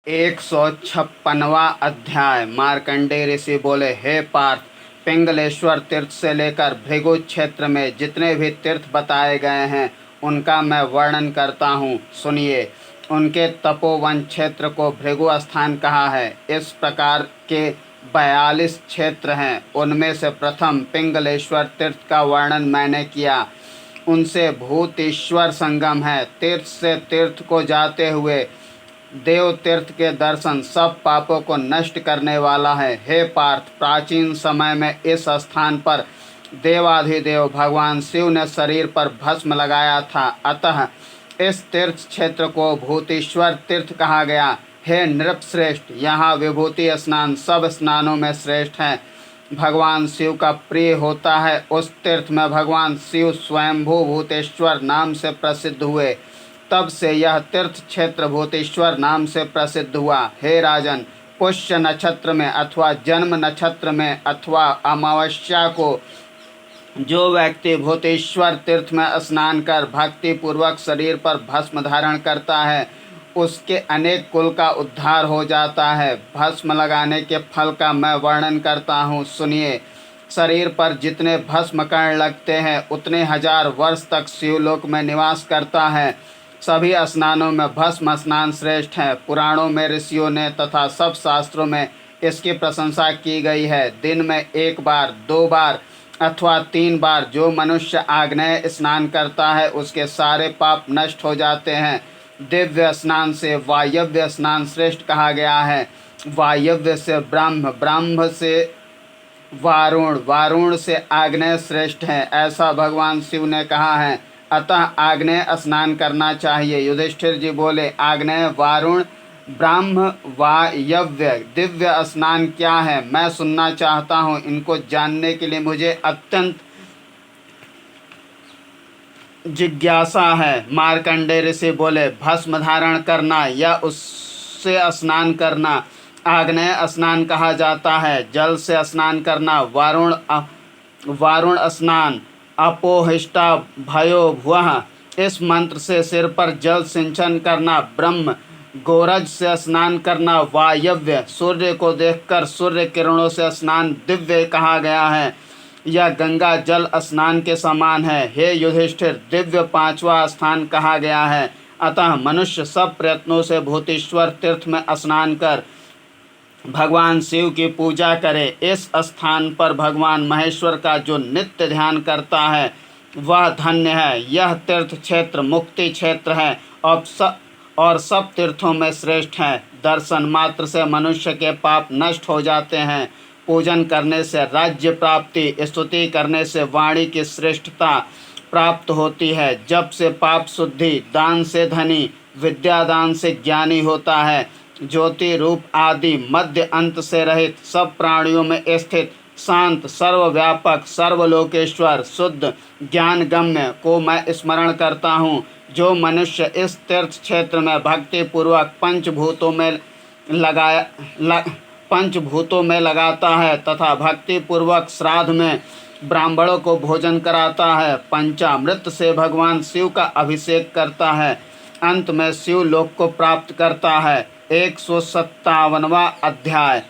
156वां अध्याय। मार्कंडेय ऋषि बोले, हे पार्थ, पिंगलेश्वर तीर्थ से लेकर भृगु क्षेत्र में जितने भी तीर्थ बताए गए हैं उनका मैं वर्णन करता हूँ, सुनिए। उनके तपोवन क्षेत्र को भृगु स्थान कहा है। इस प्रकार के 42 क्षेत्र हैं। उनमें से प्रथम पिंगलेश्वर तीर्थ का वर्णन मैंने किया। उनसे भूतेश्वर संगम है। तीर्थ से तीर्थ को जाते हुए देव तीर्थ के दर्शन सब पापों को नष्ट करने वाला है। हे पार्थ, प्राचीन समय में इस स्थान पर देवाधिदेव भगवान शिव ने शरीर पर भस्म लगाया था, अतः इस तीर्थ क्षेत्र को भूतेश्वर तीर्थ कहा गया। हे नृपश्रेष्ठ, यहाँ विभूति स्नान सब स्नानों में श्रेष्ठ है। भगवान शिव का प्रिय होता है। उस तीर्थ में भगवान शिव स्वयंभू भूतेश्वर नाम से प्रसिद्ध हुए। तब से यह तीर्थ क्षेत्र भूतेश्वर नाम से प्रसिद्ध हुआ। हे राजन, पुष्य नक्षत्र में अथवा जन्म नक्षत्र में अथवा अमावस्या को जो व्यक्ति भूतेश्वर तीर्थ में स्नान कर भक्ति पूर्वक शरीर पर भस्म धारण करता है, उसके अनेक कुल का उद्धार हो जाता है। भस्म लगाने के फल का मैं वर्णन करता हूँ, सुनिए। शरीर पर जितने भस्म कण लगते हैं उतने हजार वर्ष तक शिवलोक में निवास करता है। सभी स्नानों में भस्म स्नान श्रेष्ठ है। पुराणों में ऋषियों ने तथा सब शास्त्रों में इसकी प्रशंसा की गई है। दिन में 1 बार, 2 बार अथवा 3 बार जो मनुष्य आग्नेय स्नान करता है उसके सारे पाप नष्ट हो जाते हैं। दिव्य स्नान से वायव्य स्नान श्रेष्ठ कहा गया है। वायव्य से ब्रह्म, ब्रह्म से वारुण, वारुण से आग्नेय श्रेष्ठ है, ऐसा भगवान शिव ने कहा है। अतः आग्नेय स्नान करना चाहिए। युधिष्ठिर जी बोले, आग्नेय, वारुण, ब्रह्म, वायव्य दिव्य स्नान क्या है? मैं सुनना चाहता हूँ। इनको जानने के लिए मुझे अत्यंत जिज्ञासा है। मार्कंडेय ऋषि बोले, भस्म धारण करना या उससे स्नान करना आग्नेय स्नान कहा जाता है। जल से स्नान करना वारुण स्नान। अपोहिष्टा भयो भुवः, इस मंत्र से सिर पर जल सिंचन करना ब्रह्म। गोरज से स्नान करना वायव्य। सूर्य को देखकर सूर्य किरणों से स्नान दिव्य कहा गया है। यह गंगा जल स्नान के समान है। हे युधिष्ठिर, दिव्य 5वां स्थान कहा गया है। अतः मनुष्य सब प्रयत्नों से भूतेश्वर तीर्थ में स्नान कर भगवान शिव की पूजा करे। इस स्थान पर भगवान महेश्वर का जो नित्य ध्यान करता है वह धन्य है। यह तीर्थ क्षेत्र मुक्ति क्षेत्र है और सब तीर्थों में श्रेष्ठ है। दर्शन मात्र से मनुष्य के पाप नष्ट हो जाते हैं। पूजन करने से राज्य प्राप्ति, स्तुति करने से वाणी की श्रेष्ठता प्राप्त होती है। जप से पाप शुद्धि, दान से धनी, विद्यादान से ज्ञानी होता है। ज्योति रूप आदि मध्य अंत से रहित, सब प्राणियों में स्थित, शांत, सर्वव्यापक, सर्वलोकेश्वर, शुद्ध, ज्ञान गम्य को मैं स्मरण करता हूँ। जो मनुष्य इस तीर्थ क्षेत्र में भक्ति पूर्वक पंचभूतों में लगाता है तथा भक्ति पूर्वक श्राद्ध में ब्राह्मणों को भोजन कराता है, पंचामृत से भगवान शिव का अभिषेक करता है, अंत में शिव लोक को प्राप्त करता है। 157वां अध्याय।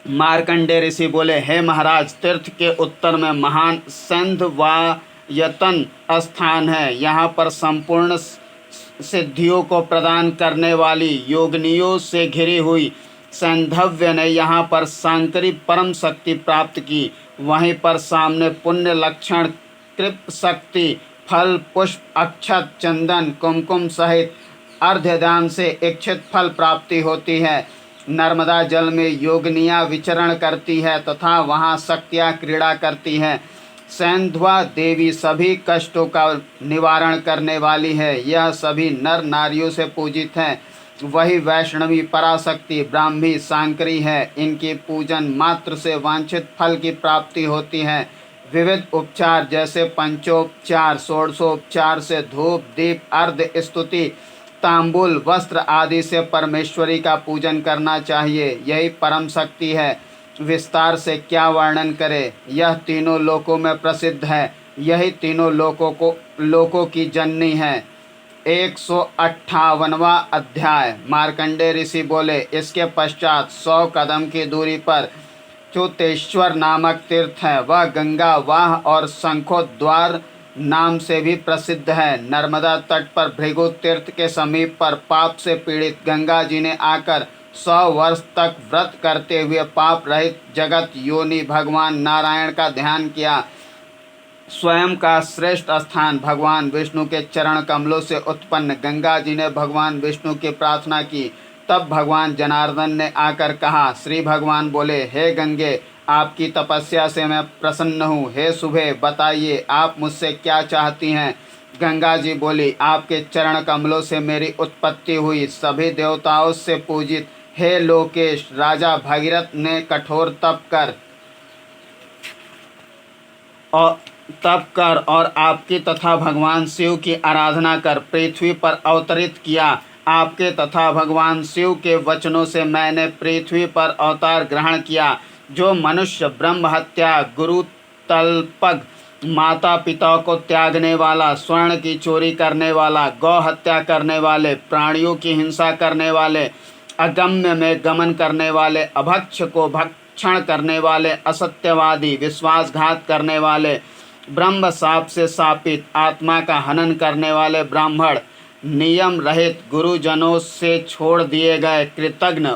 मार्कंडेय ऋषि बोले, हे महाराज, तीर्थ के उत्तर में महान सैंधवायतन स्थान है। यहाँ पर संपूर्ण सिद्धियों को प्रदान करने वाली योगिनियों से घिरी हुई सैंधव्य ने यहाँ पर सांकरी परम शक्ति प्राप्त की। वहीं पर सामने पुण्य लक्षण कृप शक्ति, फल, पुष्प, अक्षत, चंदन, कुमकुम सहित अर्ध्यदान से इच्छित फल प्राप्ति होती है। नर्मदा जल में योगिनियाँ विचरण करती है तथा वहाँ शक्तियाँ क्रीड़ा करती हैं। सैंधवा देवी सभी कष्टों का निवारण करने वाली है। यह सभी नर नारियों से पूजित हैं। वही वैष्णवी, पराशक्ति, ब्राह्मी, सांकरी है। इनकी पूजन मात्र से वांछित फल की प्राप्ति होती है। विविध उपचार जैसे पंचोपचार, षोडशोपचार से धूप, दीप, अर्घ, स्तुति, तांबूल, वस्त्र आदि से परमेश्वरी का पूजन करना चाहिए। यही परम शक्ति है। विस्तार से क्या वर्णन करें। यह तीनों लोकों में प्रसिद्ध है। यही तीनों लोकों की जननी है। 158वां अध्याय। मार्कंडेय ऋषि बोले, इसके पश्चात 100 कदम की दूरी पर च्युतेश्वर नामक तीर्थ है। वह गंगा वाह और शंखोद्वार नाम से भी प्रसिद्ध है। नर्मदा तट पर भृगु तीर्थ के समीप पर पाप से पीड़ित गंगा जी ने आकर 100 वर्ष तक व्रत करते हुए पाप रहित जगत योनि भगवान नारायण का ध्यान किया। स्वयं का श्रेष्ठ स्थान भगवान विष्णु के चरण कमलों से उत्पन्न गंगा जी ने भगवान विष्णु की प्रार्थना की। तब भगवान जनार्दन ने आकर कहा। श्री भगवान बोले, हे गंगे, आपकी तपस्या से मैं प्रसन्न हूँ। हे शुभे, बताइए आप मुझसे क्या चाहती हैं। गंगा जी बोली, आपके चरण कमलों से मेरी उत्पत्ति हुई। सभी देवताओं से पूजित हे लोकेश, राजा भगीरथ ने कठोर तप कर और आपकी तथा भगवान शिव की आराधना कर पृथ्वी पर अवतरित किया। आपके तथा भगवान शिव के वचनों से मैंने पृथ्वी पर अवतार ग्रहण किया। जो मनुष्य ब्रह्म हत्या, गुरु तल्पग, माता पिता को त्यागने वाला, स्वर्ण की चोरी करने वाला, गौ हत्या करने वाले, प्राणियों की हिंसा करने वाले, अगम्य में गमन करने वाले, अभक्ष को भक्षण करने वाले, असत्यवादी, विश्वासघात करने वाले, ब्रह्म शाप से शापित, आत्मा का हनन करने वाले ब्राह्मण, नियम रहित, गुरुजनों से छोड़ दिए गए, कृतघ्न,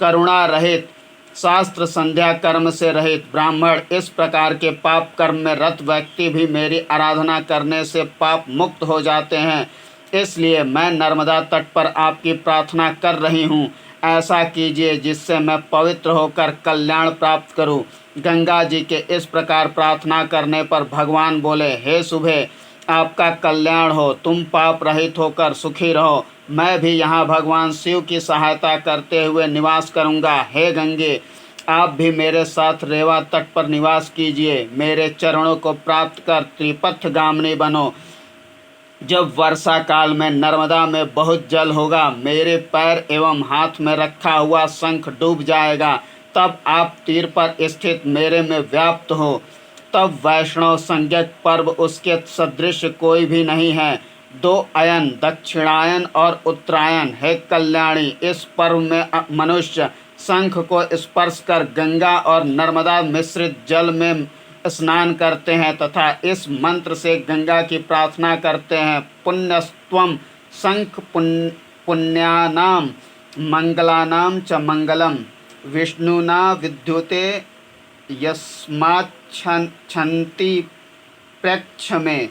करुणा रहित, शास्त्र संध्या कर्म से रहित ब्राह्मण, इस प्रकार के पाप कर्म में रत व्यक्ति भी मेरी आराधना करने से पाप मुक्त हो जाते हैं। इसलिए मैं नर्मदा तट पर आपकी प्रार्थना कर रही हूँ। ऐसा कीजिए जिससे मैं पवित्र होकर कल्याण प्राप्त करूं। गंगा जी के इस प्रकार प्रार्थना करने पर भगवान बोले, हे शुभे, आपका कल्याण हो, तुम पाप रहित होकर सुखी रहो। मैं भी यहाँ भगवान शिव की सहायता करते हुए निवास करूँगा। हे गंगे, आप भी मेरे साथ रेवा तट पर निवास कीजिए। मेरे चरणों को प्राप्त कर त्रिपथगामिनी बनो। जब वर्षा काल में नर्मदा में बहुत जल होगा, मेरे पैर एवं हाथ में रखा हुआ शंख डूब जाएगा। तब आप तीर पर स्थित मेरे में व्याप्त हो। तब वैष्णव संज्ञक पर्व उसके सदृश कोई भी नहीं है। 2 अयन, दक्षिणायन और उत्तरायण है कल्याणी। इस पर्व में मनुष्य शंख को स्पर्श कर गंगा और नर्मदा मिश्रित जल में स्नान करते हैं तथा इस मंत्र से गंगा की प्रार्थना करते हैं। पुण्यस्त्वं शंख पुण्यानां मंगलानां च मंगलम विष्णुना विद्युते यस्माच्छन्ति प्रेक्ष में।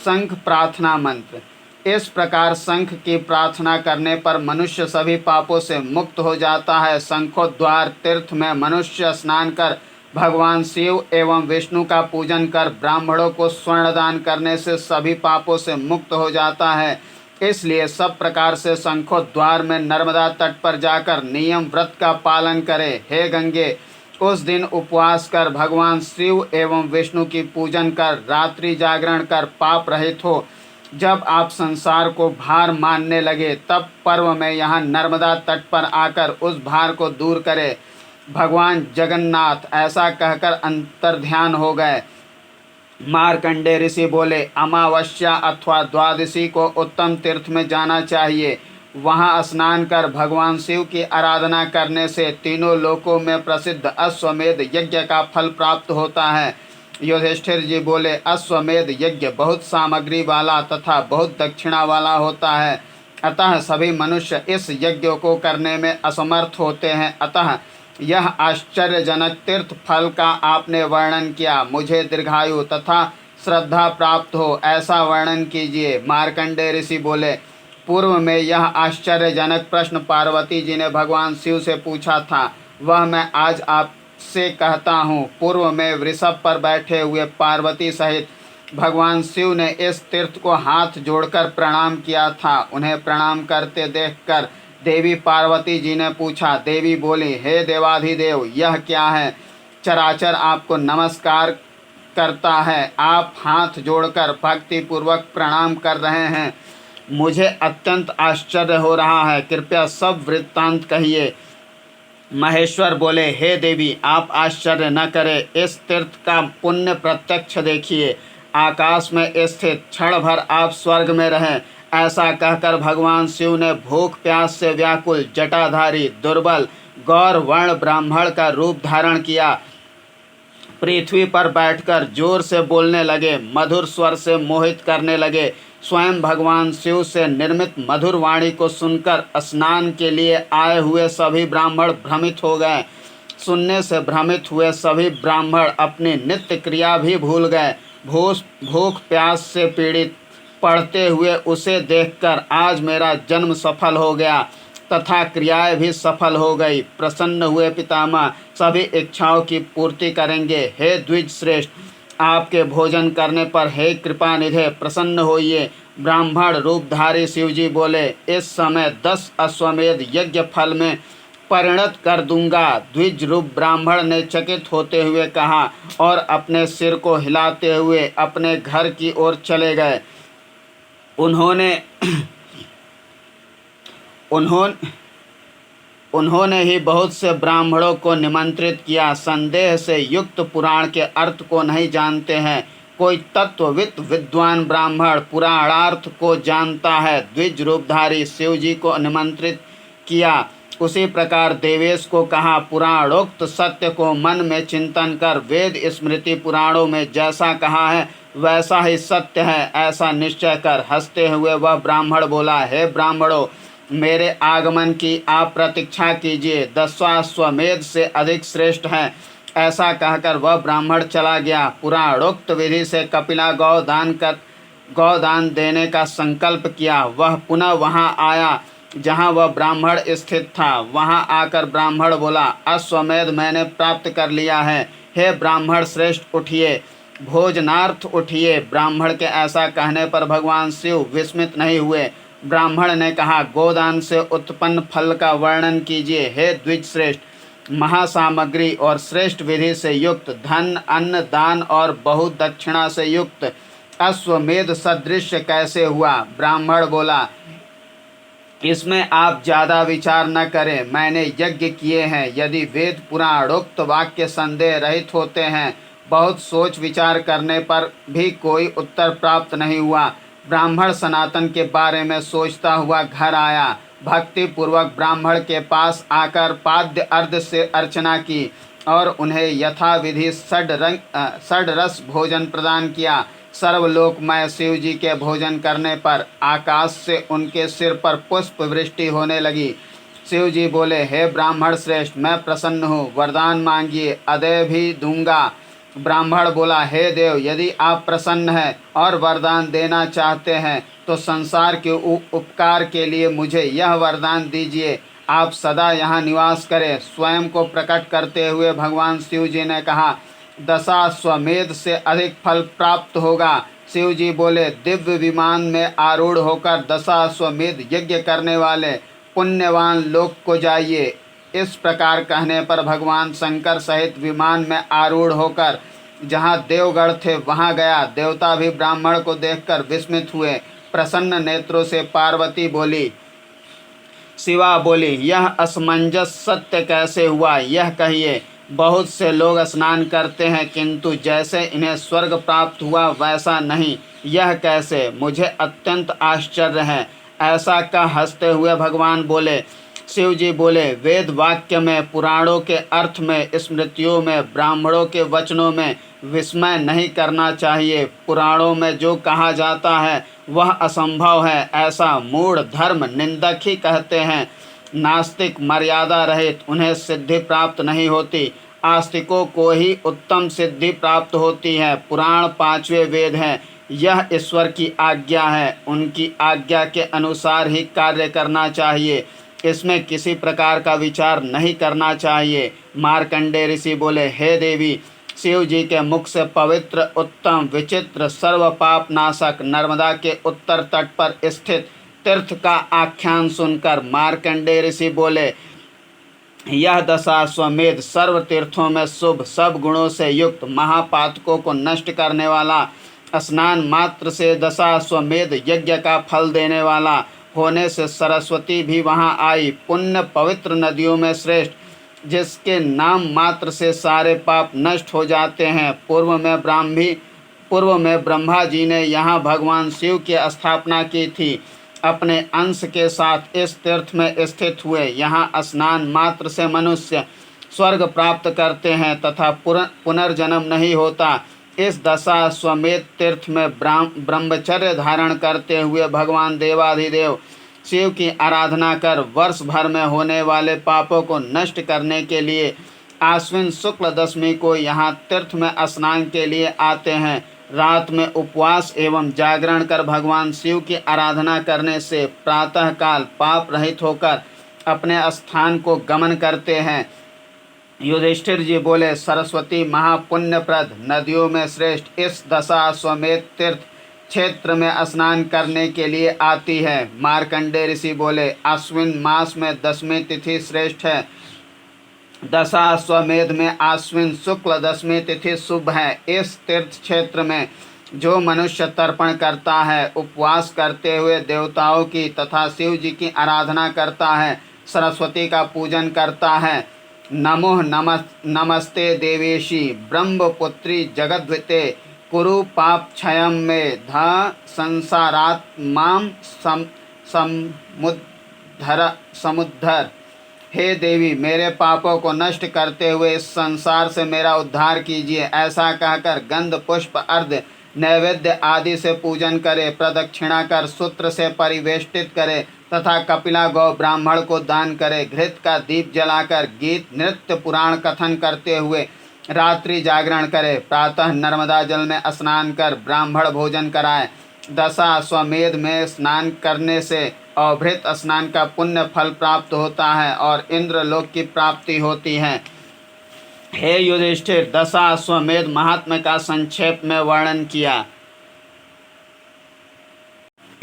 शंख प्रार्थना मंत्र। इस प्रकार शंख की प्रार्थना करने पर मनुष्य सभी पापों से मुक्त हो जाता है। शंखोद्वार तीर्थ में मनुष्य स्नान कर भगवान शिव एवं विष्णु का पूजन कर ब्राह्मणों को स्वर्ण दान करने से सभी पापों से मुक्त हो जाता है। इसलिए सब प्रकार से शंखोद्वार में नर्मदा तट पर जाकर नियम व्रत का पालन करे। हे गंगे, उस दिन उपवास कर भगवान शिव एवं विष्णु की पूजन कर रात्रि जागरण कर पाप रहित हो। जब आप संसार को भार मानने लगे तब पर्व में यहाँ नर्मदा तट पर आकर उस भार को दूर करे। भगवान जगन्नाथ ऐसा कहकर अंतर्ध्यान हो गए। मार्कंडेय ऋषि बोले, अमावस्या अथवा द्वादशी को उत्तम तीर्थ में जाना चाहिए। वहाँ स्नान कर भगवान शिव की आराधना करने से तीनों लोकों में प्रसिद्ध अश्वमेध यज्ञ का फल प्राप्त होता है। युधिष्ठिर जी बोले, अश्वमेध यज्ञ बहुत सामग्री वाला तथा बहुत दक्षिणा वाला होता है, अतः सभी मनुष्य इस यज्ञ को करने में असमर्थ होते हैं। अतः यह आश्चर्यजनक तीर्थ फल का आपने वर्णन किया। मुझे दीर्घायु तथा श्रद्धा प्राप्त हो, ऐसा वर्णन कीजिए। मार्कंडेय ऋषि बोले, पूर्व में यह आश्चर्यजनक प्रश्न पार्वती जी ने भगवान शिव से पूछा था, वह मैं आज आपसे कहता हूँ। पूर्व में वृषभ पर बैठे हुए पार्वती सहित भगवान शिव ने इस तीर्थ को हाथ जोड़कर प्रणाम किया था। उन्हें प्रणाम करते देखकर देवी पार्वती जी ने पूछा। देवी बोली, हे देवाधिदेव, यह क्या है? चराचर आपको नमस्कार करता है। आप हाथ जोड़कर भक्ति पूर्वक प्रणाम कर रहे हैं। मुझे अत्यंत आश्चर्य हो रहा है, कृपया सब वृत्तांत कहिए। महेश्वर बोले, हे देवी, आप आश्चर्य न करें, इस तीर्थ का पुण्य प्रत्यक्ष देखिए। आकाश में स्थित क्षण भर आप स्वर्ग में रहें। ऐसा कहकर भगवान शिव ने भूख प्यास से व्याकुल जटाधारी दुर्बल गौर वर्ण ब्राह्मण का रूप धारण किया। पृथ्वी पर बैठकर जोर से बोलने लगे, मधुर स्वर से मोहित करने लगे। स्वयं भगवान शिव से निर्मित मधुर वाणी को सुनकर स्नान के लिए आए हुए सभी ब्राह्मण भ्रमित हो गए। सुनने से भ्रमित हुए सभी ब्राह्मण अपनी नित्य क्रिया भी भूल गए। भूख प्यास से पीड़ित पढ़ते हुए उसे देखकर आज मेरा जन्म सफल हो गया तथा क्रियाएं भी सफल हो गई। प्रसन्न हुए पितामह सभी इच्छाओं की पूर्ति करेंगे। हे द्विज श्रेष्ठ, आपके भोजन करने पर हे कृपा निधे प्रसन्न होइए। ब्राह्मण रूपधारी शिवजी बोले, इस समय 10 अश्वमेध यज्ञ फल में परिणत कर दूंगा। द्विज रूप ब्राह्मण ने चकित होते हुए कहा और अपने सिर को हिलाते हुए अपने घर की ओर चले गए। उन्होंने ही बहुत से ब्राह्मणों को निमंत्रित किया। संदेह से युक्त पुराण के अर्थ को नहीं जानते हैं। कोई तत्वविद विद्वान ब्राह्मण पुराणार्थ को जानता है। द्विज रूपधारी शिव जी को निमंत्रित किया। उसी प्रकार देवेश को कहा, पुराणोक्त सत्य को मन में चिंतन कर वेद स्मृति पुराणों में जैसा कहा है वैसा ही सत्य है ऐसा निश्चय कर। हंसते हुए वह ब्राह्मण बोला, हे ब्राह्मणों, मेरे आगमन की आप प्रतीक्षा कीजिए। 10 अश्वमेध से अधिक श्रेष्ठ है। ऐसा कहकर वह ब्राह्मण चला गया। पुराणोक्त विधि से कपिला गौदान देने का संकल्प किया। वह पुनः वहां आया जहां वह ब्राह्मण स्थित था। वहां आकर ब्राह्मण बोला, अश्वमेध मैंने प्राप्त कर लिया है। हे ब्राह्मण श्रेष्ठ, उठिए, भोजनार्थ उठिए। ब्राह्मण के ऐसा कहने पर भगवान शिव विस्मित नहीं हुए। ब्राह्मण ने कहा, गोदान से उत्पन्न फल का वर्णन कीजिए। हे द्विज श्रेष्ठ, महासामग्री और श्रेष्ठ विधि से युक्त धन अन्न दान और बहुत दक्षिणा से युक्त अश्वमेध सदृश कैसे हुआ? ब्राह्मण बोला, इसमें आप ज़्यादा विचार न करें। मैंने यज्ञ किए हैं। यदि वेद पुराणोक्त वाक्य संदेह रहित होते हैं, बहुत सोच विचार करने पर भी कोई उत्तर प्राप्त नहीं हुआ। ब्राह्मण सनातन के बारे में सोचता हुआ घर आया। भक्ति पूर्वक ब्राह्मण के पास आकर पाद्य अर्ध से अर्चना की और उन्हें यथाविधि षड्रस भोजन प्रदान किया। सर्वलोकमय शिव जी के भोजन करने पर आकाश से उनके सिर पर पुष्प वृष्टि होने लगी। शिव जी बोले, हे ब्राह्मण श्रेष्ठ, मैं प्रसन्न हूँ, वरदान मांगिए, अदय भी दूंगा। ब्राह्मण बोला, हे देव, यदि आप प्रसन्न हैं और वरदान देना चाहते हैं तो संसार के उपकार के लिए मुझे यह वरदान दीजिए, आप सदा यहाँ निवास करें। स्वयं को प्रकट करते हुए भगवान शिव जी ने कहा, 10 अश्वमेध से अधिक फल प्राप्त होगा। शिव जी बोले, दिव्य विमान में आरूढ़ होकर 10 अश्वमेध यज्ञ करने वाले पुण्यवान लोक को जाइए। इस प्रकार कहने पर भगवान शंकर सहित विमान में आरूढ़ होकर जहाँ देवगढ़ थे वहाँ गया। देवता भी ब्राह्मण को देखकर विस्मित हुए। प्रसन्न नेत्रों से पार्वती बोली, शिवा बोली, यह असमंजस सत्य कैसे हुआ, यह कहिए। बहुत से लोग स्नान करते हैं किंतु जैसे इन्हें स्वर्ग प्राप्त हुआ वैसा नहीं, यह कैसे? मुझे अत्यंत आश्चर्य है। ऐसा कह हंसते हुए भगवान बोले। शिव जी बोले, वेद वाक्य में, पुराणों के अर्थ में, स्मृतियों में, ब्राह्मणों के वचनों में विस्मय नहीं करना चाहिए। पुराणों में जो कहा जाता है वह असंभव है, ऐसा मूढ़ धर्म निंदक ही कहते हैं। नास्तिक मर्यादा रहित, उन्हें सिद्धि प्राप्त नहीं होती। आस्तिकों को ही उत्तम सिद्धि प्राप्त होती है। पुराण 5वें वेद हैं। यह ईश्वर की आज्ञा है। उनकी आज्ञा के अनुसार ही कार्य करना चाहिए। इसमें किसी प्रकार का विचार नहीं करना चाहिए। मार्कंडेय ऋषि बोले, हे देवी, शिव जी के मुख से पवित्र उत्तम विचित्र सर्व पाप नाशक नर्मदा के उत्तर तट पर स्थित तीर्थ का आख्यान सुनकर मार्कंडेय ऋषि बोले, यह 10 अश्वमेध सर्व तीर्थों में शुभ, सब गुणों से युक्त, महापातकों को नष्ट करने वाला, स्नान मात्र से 10 अश्वमेध यज्ञ का फल देने वाला होने से सरस्वती भी वहां आई। पुण्य पवित्र नदियों में श्रेष्ठ, जिसके नाम मात्र से सारे पाप नष्ट हो जाते हैं। पूर्व में पूर्व में ब्रह्मा जी ने यहाँ भगवान शिव की स्थापना की थी। अपने अंश के साथ इस तीर्थ में स्थित हुए यहाँ स्नान मात्र से मनुष्य स्वर्ग प्राप्त करते हैं तथा पुनर्जन्म नहीं होता। इस दशाश्वमेध तीर्थ में ब्रह्मचर्य धारण करते हुए भगवान देवाधिदेव शिव की आराधना कर वर्ष भर में होने वाले पापों को नष्ट करने के लिए आश्विन शुक्ल दशमी को यहाँ तीर्थ में स्नान के लिए आते हैं। रात में उपवास एवं जागरण कर भगवान शिव की आराधना करने से प्रातःकाल पाप रहित होकर अपने स्थान को गमन करते हैं। युधिष्ठिर जी बोले, सरस्वती महापुण्यप्रद नदियों में श्रेष्ठ इस दशाश्वमेध तीर्थ क्षेत्र में स्नान करने के लिए आती है। मार्कंडेय ऋषि बोले, अश्विन मास में दशमी तिथि श्रेष्ठ है। दशाश्वमेध में आश्विन शुक्ल दशमी तिथि शुभ है। इस तीर्थ क्षेत्र में जो मनुष्य तर्पण करता है, उपवास करते हुए देवताओं की तथा शिव जी की आराधना करता है, सरस्वती का पूजन करता है, नमो नमस्ते देवेशी ब्रह्मपुत्री जगद्विते कुरु पाप क्षयम में ध संसारात माम समुद्धर। हे देवी, मेरे पापों को नष्ट करते हुए इस संसार से मेरा उद्धार कीजिए। ऐसा कहकर गंध पुष्प अर्घ्य नैवेद्य आदि से पूजन करे, प्रदक्षिणा कर सूत्र से परिवेष्टित करे तथा कपिला गौ ब्राह्मण को दान करे। घृत का दीप जलाकर गीत नृत्य पुराण कथन करते हुए रात्रि जागरण करे। प्रातः नर्मदा जल में स्नान कर ब्राह्मण भोजन कराए। दशाश्वमेध में स्नान करने से अभृत स्नान का पुण्य फल प्राप्त होता है और इंद्रलोक की प्राप्ति होती है। हे युधिष्ठिर, दशाश्वमेध महात्म्य का संक्षेप में वर्णन किया।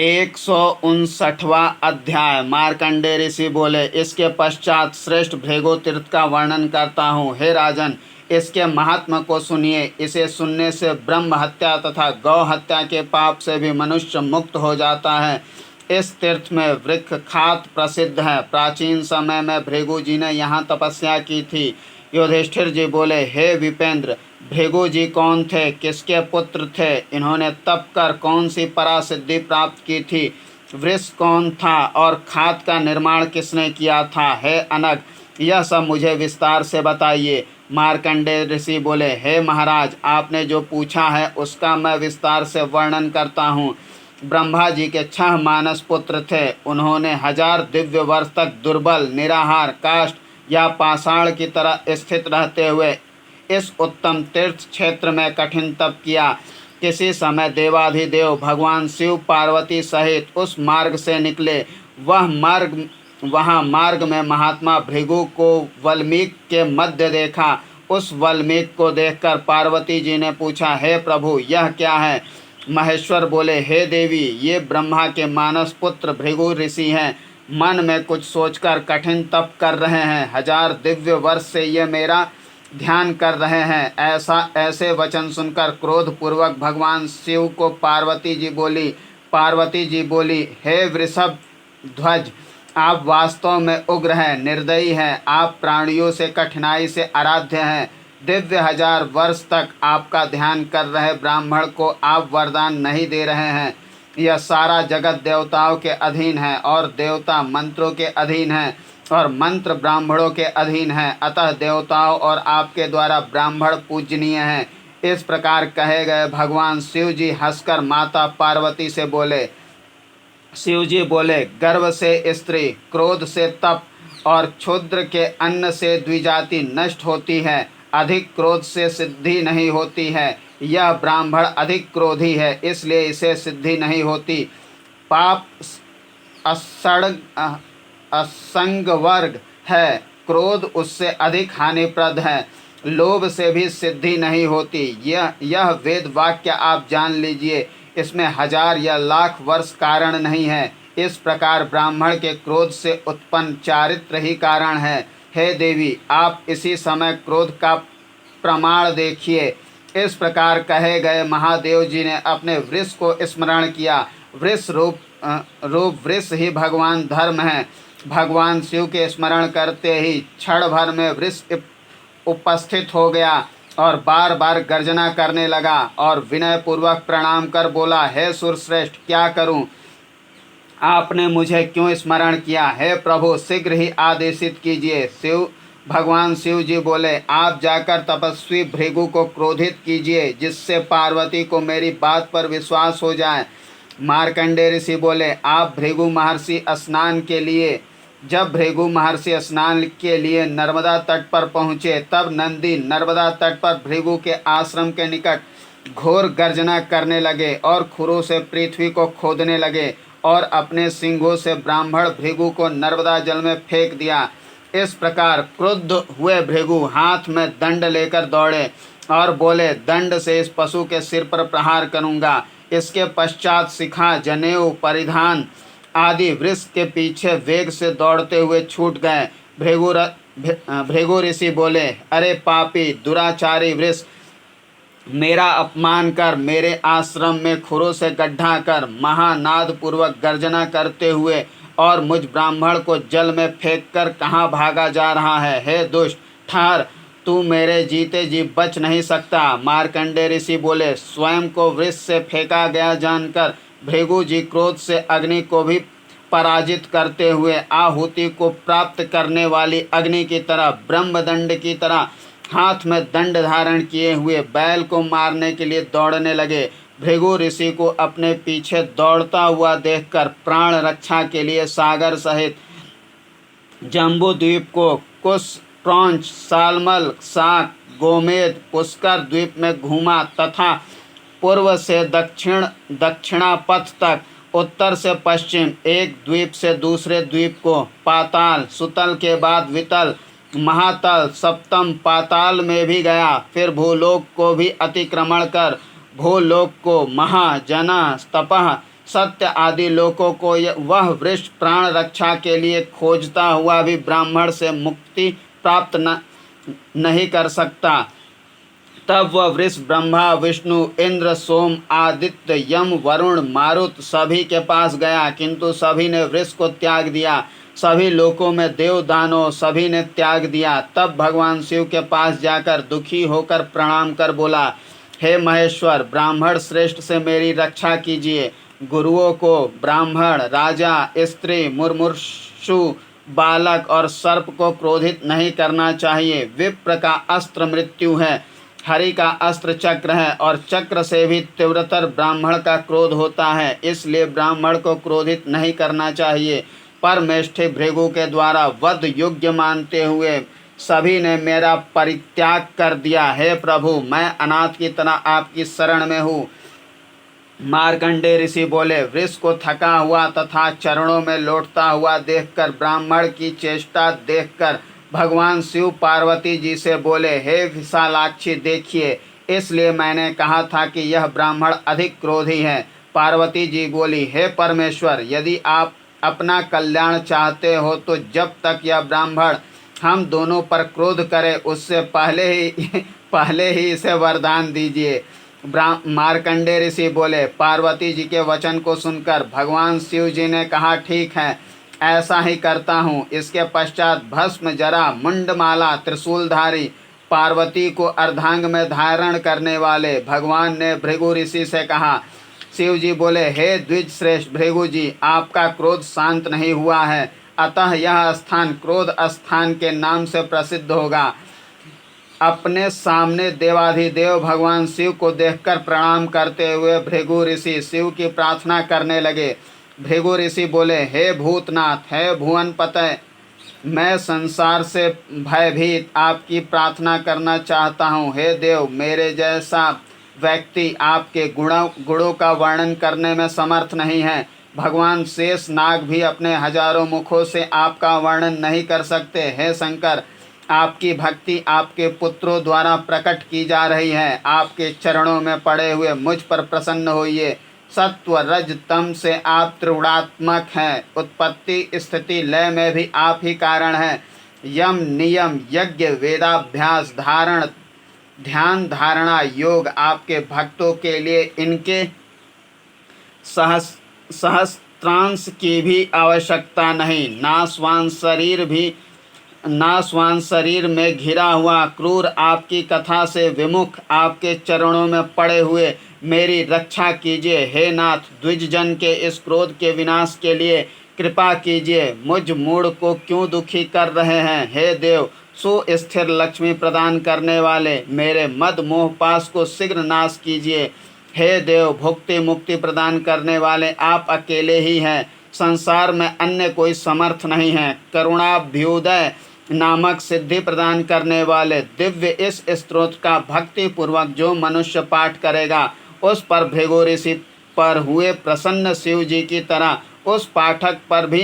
159वां अध्याय। मार्कंडेय ऋषि बोले, इसके पश्चात श्रेष्ठ भृगु तीर्थ का वर्णन करता हूँ। हे राजन, इसके महात्मा को सुनिए। इसे सुनने से ब्रह्म हत्या तथा गौ हत्या के पाप से भी मनुष्य मुक्त हो जाता है। इस तीर्थ में वृक्ष खात प्रसिद्ध है। प्राचीन समय में भृगु जी ने यहाँ तपस्या की थी। युधिष्ठिर जी बोले, हे विपेंद्र, भृगु जी कौन थे, किसके पुत्र थे, इन्होंने तप कर कौन सी परासिद्धि प्राप्त की थी, वृक्ष कौन था और खात का निर्माण किसने किया था। हे अनग, यह सब मुझे विस्तार से बताइए। मार्कंडेय ऋषि बोले, हे महाराज, आपने जो पूछा है उसका मैं विस्तार से वर्णन करता हूँ। ब्रह्मा जी के 6 मानस पुत्र थे। उन्होंने 1000 दिव्य वर्ष तक दुर्बल, निराहार, काष्ठ या पाषाण की तरह स्थित रहते हुए इस उत्तम तीर्थ क्षेत्र में कठिन तप किया। किसी समय देवाधिदेव भगवान शिव पार्वती सहित उस मार्ग से निकले। वहाँ मार्ग में महात्मा भृगु को वाल्मीकि के मध्य देखा। उस वाल्मीकि को देखकर पार्वती जी ने पूछा, हे प्रभु, यह क्या है। महेश्वर बोले, हे देवी, ये ब्रह्मा के मानस पुत्र भृगु ऋषि हैं। मन में कुछ सोचकर कठिन तप कर रहे हैं। 1000 दिव्य वर्ष से ये मेरा ध्यान कर रहे हैं। ऐसे वचन सुनकर क्रोध पूर्वक भगवान शिव को पार्वती जी बोली, हे वृषभ ध्वज, आप वास्तव में उग्र हैं, निर्दयी हैं। आप प्राणियों से कठिनाई से आराध्य हैं। दिव्य 1000 वर्ष तक आपका ध्यान कर रहे ब्राह्मण को आप वरदान नहीं दे रहे हैं। यह सारा जगत देवताओं के अधीन है और देवता मंत्रों के अधीन हैं और मंत्र ब्राह्मणों के अधीन हैं। अतः देवताओं और आपके द्वारा ब्राह्मण पूजनीय हैं। इस प्रकार कहे गए भगवान शिव जी हंसकर माता पार्वती से बोले। शिव जी बोले, गर्व से स्त्री, क्रोध से तप और क्षुद्र के अन्न से द्विजाति नष्ट होती है। अधिक क्रोध से सिद्धि नहीं होती है। यह ब्राह्मण अधिक क्रोधी है, इसलिए इसे सिद्धि नहीं होती। पाप असंग वर्ग है, क्रोध उससे अधिक हानिप्रद है। लोभ से भी सिद्धि नहीं होती। यह वेद वाक्य आप जान लीजिए। इसमें 1000 या लाख वर्ष कारण नहीं है। इस प्रकार ब्राह्मण के क्रोध से उत्पन्न चारित्र ही कारण है। हे देवी, आप इसी समय क्रोध का प्रमाण देखिए। इस प्रकार कहे गए महादेव जी ने अपने वृष को स्मरण किया। वृष रूप वृष ही भगवान धर्म है। भगवान शिव के स्मरण करते ही क्षण भर में वृष उपस्थित हो गया। और बार बार गर्जना करने लगा और विनय पूर्वक प्रणाम कर बोला, हे सुरश्रेष्ठ, क्या करूं? आपने मुझे क्यों स्मरण किया? हे प्रभु, शीघ्र ही आदेशित कीजिए। भगवान शिव जी बोले, आप जाकर तपस्वी भृगु को क्रोधित कीजिए, जिससे पार्वती को मेरी बात पर विश्वास हो जाए। मार्कंडेय ऋषि बोले, आप भृगु महर्षि स्नान के लिए जब भृगु महर्षि स्नान के लिए नर्मदा तट पर पहुँचे, तब नंदी नर्मदा तट पर भृगु के आश्रम के निकट घोर गर्जना करने लगे और खुरों से पृथ्वी को खोदने लगे और अपने सिंघों से ब्राह्मण भृगु को नर्मदा जल में फेंक दिया। इस प्रकार क्रुद्ध हुए भृगु हाथ में दंड लेकर दौड़े और बोले, दंड से इस पशु के सिर पर प्रहार करूंगा। इसके पश्चात शिखा, जनेऊ परिधान आदि वृक्ष के पीछे वेग से दौड़ते हुए छूट गए। भृगु ऋषि बोले, अरे पापी दुराचारी वृक्ष, मेरा अपमान कर मेरे आश्रम में खुरों से गड्ढा कर महानाद पूर्वक गर्जना करते हुए और मुझ ब्राह्मण को जल में फेंक कर कहाँ भागा जा रहा है? हे दुष्ट, ठहर, तू मेरे जीते जी बच नहीं सकता। मार्कंडेय ऋषि बोले, स्वयं को वृक्ष से फेंका गया जानकर भृगु जी क्रोध से अग्नि को भी पराजित करते हुए आहुति को प्राप्त करने वाली अग्नि की तरह, ब्रह्मदंड की तरह हाथ में दंड धारण किए हुए बैल को मारने के लिए दौड़ने लगे। भृगु ऋषि को अपने पीछे दौड़ता हुआ देखकर प्राण रक्षा के लिए सागर सहित जम्बू द्वीप को कुश, क्रौंच, सालमल, साक, गोमेद, पुष्कर द्वीप में घूमा तथा पूर्व से दक्षिणा पथ तक, उत्तर से पश्चिम, एक द्वीप से दूसरे द्वीप को, पाताल, सुतल के बाद वितल, महातल, सप्तम पाताल में भी गया। फिर भूलोक को भी अतिक्रमण कर भूलोक को, महा, जना, तपह, सत्य आदि लोकों को वह वृक्ष प्राण रक्षा के लिए खोजता हुआ भी ब्राह्मण से मुक्ति प्राप्त नहीं कर सकता। तब वह वृक्ष ब्रह्मा, विष्णु, इंद्र, सोम, आदित्य, यम, वरुण, मारुत सभी के पास गया, किंतु सभी ने वृक्ष को त्याग दिया। सभी लोकों में देव दानव सभी ने त्याग दिया। तब भगवान शिव के पास जाकर दुखी होकर प्रणाम कर बोला, हे महेश्वर, ब्राह्मण श्रेष्ठ से मेरी रक्षा कीजिए। गुरुओं को ब्राह्मण, राजा, स्त्री, मुर्मुर्षु, बालक और सर्प को क्रोधित नहीं करना चाहिए। विप्र का अस्त्र मृत्यु है, हरि का अस्त्र चक्र है और चक्र से भी तीव्रतर ब्राह्मण का क्रोध होता है, इसलिए ब्राह्मण को क्रोधित नहीं करना चाहिए। परमेष्ठी भृगु के द्वारा वध योग्य मानते हुए सभी ने मेरा परित्याग कर दिया। हे प्रभु, मैं अनाथ की तरह आपकी शरण में हूँ। मार्कंडेय ऋषि बोले, वृक्ष को थका हुआ तथा चरणों में लौटता हुआ देखकर, ब्राह्मण की चेष्टा देखकर भगवान शिव पार्वती जी से बोले, हे विशालाक्षी, देखिए, इसलिए मैंने कहा था कि यह ब्राह्मण अधिक क्रोधी है। पार्वती जी बोली, हे परमेश्वर, यदि आप अपना कल्याण चाहते हो तो जब तक यह ब्राह्मण हम दोनों पर क्रोध करे उससे पहले ही इसे वरदान दीजिए। मार्कंडेय ऋषि बोले, पार्वती जी के वचन को सुनकर भगवान शिव जी ने कहा, ठीक है, ऐसा ही करता हूँ। इसके पश्चात भस्म, जरा, मुंडमाला, त्रिशूलधारी पार्वती को अर्धांग में धारण करने वाले भगवान ने भृगु ऋषि से कहा। शिव जी बोले, हे द्विज श्रेष्ठ भृगु जी, आपका क्रोध शांत नहीं हुआ है, अतः यह स्थान क्रोध स्थान के नाम से प्रसिद्ध होगा। अपने सामने देवाधिदेव भगवान शिव को देखकर प्रणाम करते हुए भृगु ऋषि शिव की प्रार्थना करने लगे। भृगु ऋषि बोले, हे भूतनाथ, हे भुवन पतय, मैं संसार से भयभीत आपकी प्रार्थना करना चाहता हूँ। हे देव, मेरे जैसा व्यक्ति आपके गुणों का वर्णन करने में समर्थ नहीं है। भगवान शेष नाग भी अपने हजारों मुखों से आपका वर्णन नहीं कर सकते। हे शंकर, आपकी भक्ति आपके पुत्रों द्वारा प्रकट की जा रही है। आपके चरणों में पड़े हुए मुझ पर प्रसन्न होइए। सत्व, रज, तम से आप त्रिगुणात्मक हैं। उत्पत्ति, स्थिति, लय में भी आप ही कारण हैं। यम, नियम, यज्ञ, वेदाभ्यास, धारण, ध्यान, धारणा, योग आपके भक्तों के लिए इनके सहस्त्रांश की भी आवश्यकता नहीं। नाशवान शरीर भी नासवान शरीर में घिरा हुआ, क्रूर आपकी कथा से विमुख, आपके चरणों में पड़े हुए मेरी रक्षा कीजिए। हे नाथ, द्विजजन के इस क्रोध के विनाश के लिए कृपा कीजिए। मुझ मूढ़ को क्यों दुखी कर रहे हैं? हे देव, सुस्थिर लक्ष्मी प्रदान करने वाले, मेरे मद मोह पास को शीघ्र नाश कीजिए। हे देव, भुक्ति मुक्ति प्रदान करने वाले आप अकेले ही हैं, संसार में अन्य कोई समर्थ नहीं है। करुणाभ्युदय नामक सिद्धि प्रदान करने वाले दिव्य इस स्तोत्र का भक्ति पूर्वक जो मनुष्य पाठ करेगा, उस पर भृगु ऋषि पर हुए प्रसन्न शिव जी की तरह उस पाठक पर भी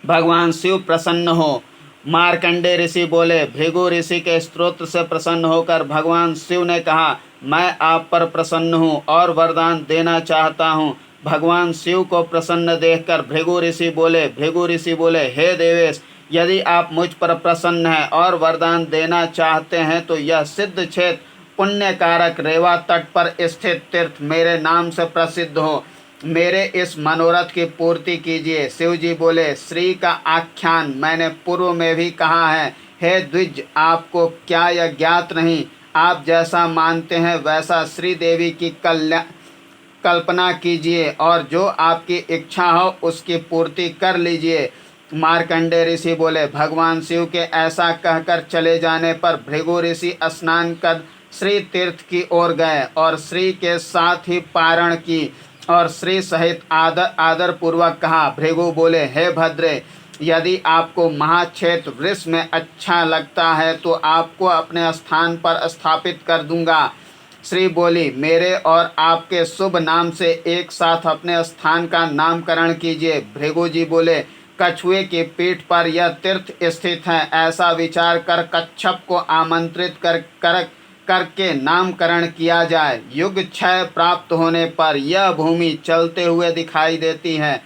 भगवान शिव प्रसन्न हो। मार्कंडे ऋषि बोले, भृगु ऋषि के स्तोत्र से प्रसन्न होकर भगवान शिव ने कहा, मैं आप पर प्रसन्न हूँ और वरदान देना चाहता हूँ। भगवान शिव को प्रसन्न देखकर भृगु ऋषि बोले, हे देवेश, यदि आप मुझ पर प्रसन्न हैं और वरदान देना चाहते हैं तो यह सिद्ध क्षेत्र पुण्य कारक रेवा तट पर स्थित तीर्थ मेरे नाम से प्रसिद्ध हो। मेरे इस मनोरथ की पूर्ति कीजिए। शिव जी बोले, श्री का आख्यान मैंने पूर्व में भी कहा है। हे द्विज, आपको क्या यह ज्ञात नहीं? आप जैसा मानते हैं वैसा श्री देवी की कल्पना कीजिए और जो आपकी इच्छा हो उसकी पूर्ति कर लीजिए। मार्कंडे ऋषि बोले, भगवान शिव के ऐसा कहकर चले जाने पर भृगु ऋषि स्नान कर श्री तीर्थ की ओर गए और श्री के साथ ही पारण की और श्री सहित आदर पूर्वक कहा। भृगु बोले, हे भद्रे, यदि आपको महाक्षेत्र वृष में अच्छा लगता है तो आपको अपने स्थान पर स्थापित कर दूंगा। श्री बोली, मेरे और आपके शुभ नाम से एक साथ अपने स्थान का नामकरण कीजिए। भृगु जी बोले, कछुए की पीठ पर यह तीर्थ स्थित है, ऐसा विचार कर कच्छप को आमंत्रित करके नामकरण किया जाए। युग क्षय प्राप्त होने पर यह भूमि चलते हुए दिखाई देती है।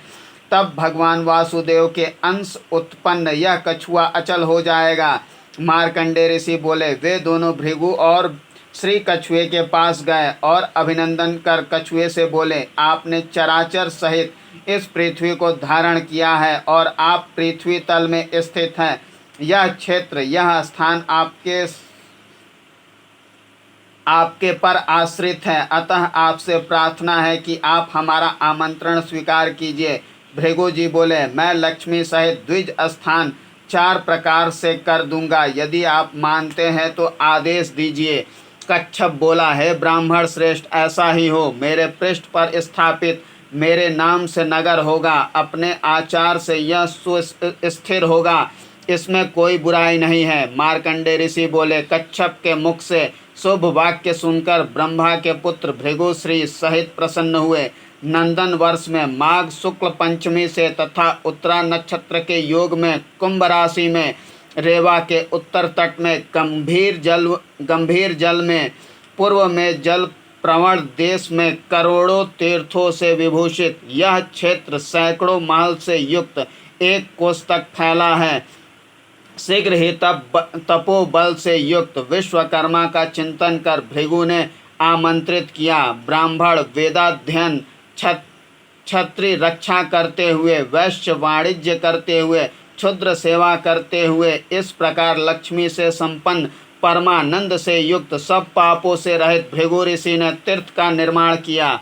तब भगवान वासुदेव के अंश उत्पन्न यह कछुआ अचल हो जाएगा। मार्कंडे ऋषि बोले, वे दोनों भृगु और श्री कछुए के पास गए और अभिनंदन कर कछुए से बोले, आपने चराचर सहित इस पृथ्वी को धारण किया है और आप पृथ्वी तल में स्थित हैं। यह क्षेत्र, यह स्थान आपके पर आश्रित है, अतः आपसे प्रार्थना है कि आप हमारा आमंत्रण स्वीकार कीजिए। भृगु जी बोले, मैं लक्ष्मी सहित द्विज स्थान 4 प्रकार से कर दूंगा, यदि आप मानते हैं तो आदेश दीजिए। कच्छप बोला, हे ब्राह्मण श्रेष्ठ, ऐसा ही हो। मेरे पृष्ठ पर स्थापित मेरे नाम से नगर होगा, अपने आचार से यह सुस्थिर होगा, इसमें कोई बुराई नहीं है। मार्कंडे ऋषि बोले, कच्छप के मुख से शुभ वाक्य सुनकर ब्रह्मा के पुत्र भृगु श्री सहित प्रसन्न हुए। नंदन वर्ष में माघ शुक्ल पंचमी से तथा उत्तरा नक्षत्र के योग में कुंभ राशि में रेवा के उत्तर तट में गंभीर जल में पूर्व में जल प्रवण देश में करोड़ों तीर्थों से विभूषित यह क्षेत्र सैकड़ों महल से युक्त 1 कोस तक फैला है। शीघ्र ही तपोबल से युक्त विश्वकर्मा का चिंतन कर भृगु ने आमंत्रित किया। ब्राह्मण वेदाध्ययन, क्षत्रिय रक्षा करते हुए, वैश्य वाणिज्य करते हुए, क्षुद्र सेवा करते हुए, इस प्रकार लक्ष्मी से संपन्न परमानंद से युक्त सब पापों से रहित भृगु ऋषि ने तीर्थ का निर्माण किया।